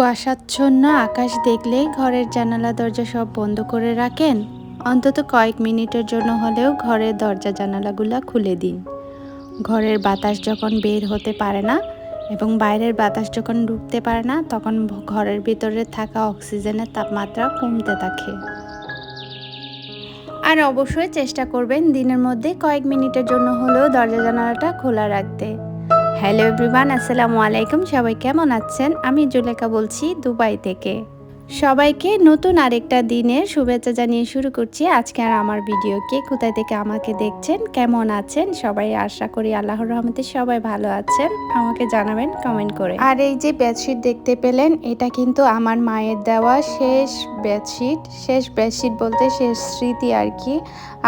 কুয়াশাচ্ছন্ন আকাশ দেখলেই ঘরের জানালা দরজা সব বন্ধ করে রাখেন? অন্তত কয়েক মিনিটের জন্য হলেও ঘরের দরজা জানালাগুলো খুলে দিন। ঘরের বাতাস যখন বের হতে পারে না এবং বাইরের বাতাস যখন ঢুকতে পারে না, তখন ঘরের ভিতরে থাকা অক্সিজেনের তাপমাত্রা কমতে থাকে। আর অবশ্যই চেষ্টা করবেন দিনের মধ্যে কয়েক মিনিটের জন্য হলেও দরজা জানালাটা খোলা রাখতে। হ্যালো এভরিওয়ান, আসসালামু আলাইকুম। সবাই কেমন আছেন? আমি জুলেখা বলছি দুবাই থেকে। সবাইকে নতুন আরেকটা দিনের শুভেচ্ছা জানিয়ে শুরু করছি আজকে আর আমার ভিডিওকে। কোথায় থেকে আমাকে দেখছেন, কেমন আছেন সবাই? আশা করি আল্লাহর রহমতে সবাই ভালো আছেন। আমাকে জানাবেন কমেন্ট করে। আর এই যে বেডশিট দেখতে পেলেন, এটা কিন্তু আমার মায়ের দেওয়া শেষ বেডশিট। শেষ বেডশিট বলতে শেষ স্মৃতি আর কি।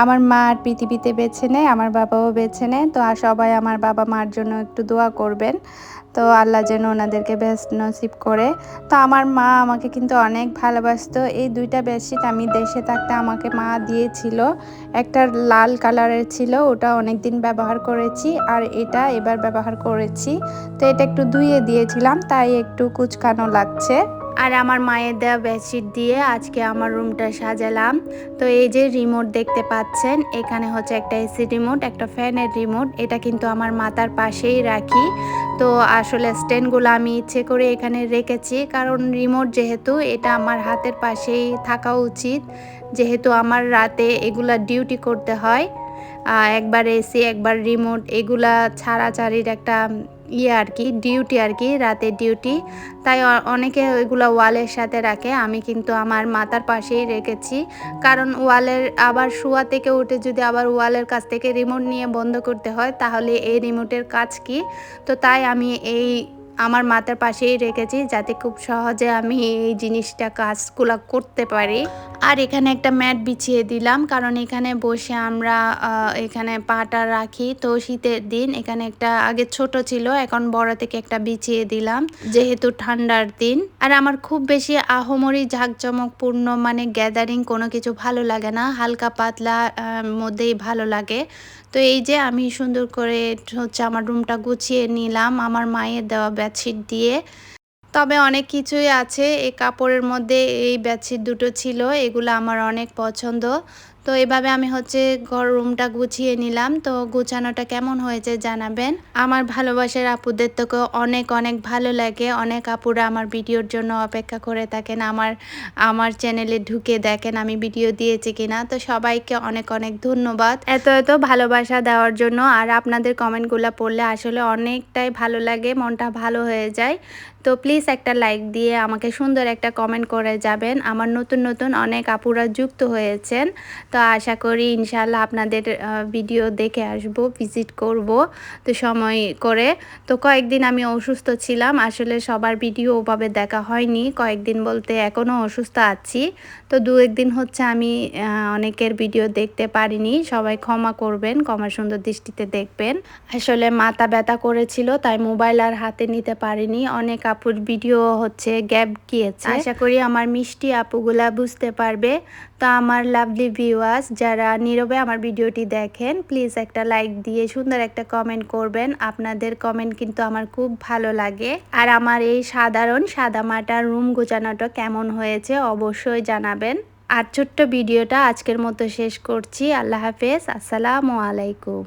আমার মা আর পৃথিবীতে বেছে নেয়, আমার বাবাও বেছে নেয়। তো আর সবাই আমার বাবা মার জন্য একটু দোয়া করবেন, তো আল্লাহ যেন ওনাদেরকে বেস্ট নসিব করে। তো আমার মা আমাকে কিন্তু অনেক ভালোবাসতো। এই দুইটা বেডশিট আমি দেশে থাকতে আমাকে মা দিয়েছিল। একটা লাল কালারের ছিল, ওটা অনেক দিন ব্যবহার করেছি, আর এটা এবার ব্যবহার করেছি। তো এটা একটু ধুয়ে দিয়েছিলাম, তাই একটু কুচকানো লাগছে। আর আমার মায়ের দেওয়া বেডশিট দিয়ে আজকে আমার রুমটা সাজালাম। তো এই যে রিমোট দেখতে পাচ্ছেন, এখানে হচ্ছে একটা এসি রিমোট, একটা ফ্যানের রিমোট। এটা কিন্তু আমার মাথার পাশেই রাখি। তো আসলে স্ট্যান্ডগুলো আমি ইচ্ছে করে এখানে রেখেছি, কারণ রিমোট যেহেতু এটা আমার হাতের পাশেই থাকা উচিত, যেহেতু আমার রাতে এগুলা ডিউটি করতে হয়। একবার এসি একবার রিমোট, এগুলা ছাড়াছাড়ির একটা আর কি, ডিউটি আর কি, রাতের ডিউটি। তাই অনেকে ওইগুলো ওয়ালের সাথে রাখে, আমি কিন্তু আমার মাথার পাশেই রেখেছি। কারণ ওয়ালের আবার শোয়া থেকে উঠে যদি আবার ওয়ালের কাছ থেকে রিমোট নিয়ে বন্ধ করতে হয়, তাহলে এই রিমোটের কাজ কি? তো তাই আমি এই আমার মাথার পাশেই রেখেছি, যাতে খুব সহজে আমি এই জিনিসটা কাজগুলো করতে পারি। আর এখানে একটা ম্যাট বিছিয়ে দিলাম, কারণ এখানে বসে আমরা এখানে পাটা রাখি। তো শীতের দিন এখানে একটা আগে ছোট ছিল, এখন বড় থেকে একটা বিছিয়ে দিলাম, যেহেতু ঠান্ডার দিন। আর আমার খুব বেশি আহমরি ঝাঁকজমকপূর্ণ মানে গ্যাদারিং কোনো কিছু ভালো লাগে না, হালকা পাতলা মধ্যেই ভালো লাগে। তো এই যে আমি সুন্দর করে হচ্ছে আমার রুমটা গুছিয়ে নিলাম আমার মায়ের দেওয়া বেডশিট দিয়ে। তবে অনেক কিছুই আছে, এই কাপড়ের মধ্যে এই বেডশিট দুটো ছিল, এগুলো আমার অনেক পছন্দ। তো এভাবে আমি হচ্ছে রুমটা গুছিয়ে নিলাম। তো গুছানোটা কেমন হয়েছে জানাবেন। আমার ভালোবাসার আপুদের তো অনেক অনেক ভালো লাগে, অনেক আপুরা আমার ভিডিওর জন্য অপেক্ষা করে থাকেন, আমার চ্যানেলে ঢুকে দেখেন আমি ভিডিও দিয়েছি কিনা। তো সবাইকে অনেক অনেক ধন্যবাদ এত এত ভালোবাসা দেওয়ার জন্য। আর আপনাদের কমেন্টগুলো পড়লে আসলে অনেকটাই ভালো লাগে, মনটা ভালো হয়ে যায়। তো প্লিজ একটা লাইক দিয়ে আমাকে সুন্দর একটা কমেন্ট করে যাবেন। আমার নতুন নতুন অনেক আপুরা যুক্ত হয়েছেন, তো আশা করি ইনশাআল্লাহ আপনাদের ভিডিও দেখে আসব, ভিজিট করব তো সময় করে। তো কয়েকদিন আমি অসুস্থ ছিলাম, আসলে সবার ভিডিও ওভাবে দেখা হয়নি। কয়েকদিন বলতে এখনও অসুস্থ আছি। তো দু একদিন হচ্ছে আমি অনেকের ভিডিও দেখতে পারিনি, সবাই ক্ষমা করবেন, ক্ষমা সুন্দর দৃষ্টিতে দেখবেন। আসলে মাথা ব্যথা করেছিল, তাই মোবাইল আর হাতে নিতে পারিনি। অনেক আপুর ভিডিও হচ্ছে গ্যাপ গিয়েছে, আশা করি আমার মিষ্টি আপুগুলা বুঝতে পারবে। তো আমার লাভলি ভিউয়ার্স যারা নীরবে আমার ভিডিওটি দেখেন, প্লিজ একটা লাইক দিয়ে সুন্দর একটা কমেন্ট করবেন। আপনাদের কমেন্ট কিন্তু আমার খুব ভালো লাগে। আর আমার এই সাধারণ সাদামাটা রুম গোছানোটা কেমন হয়েছে অবশ্যই জানাবেন। আর ছোট্ট ভিডিওটা আজকের মতো শেষ করছি। আল্লাহ হাফেজ, আসসালামু আলাইকুম।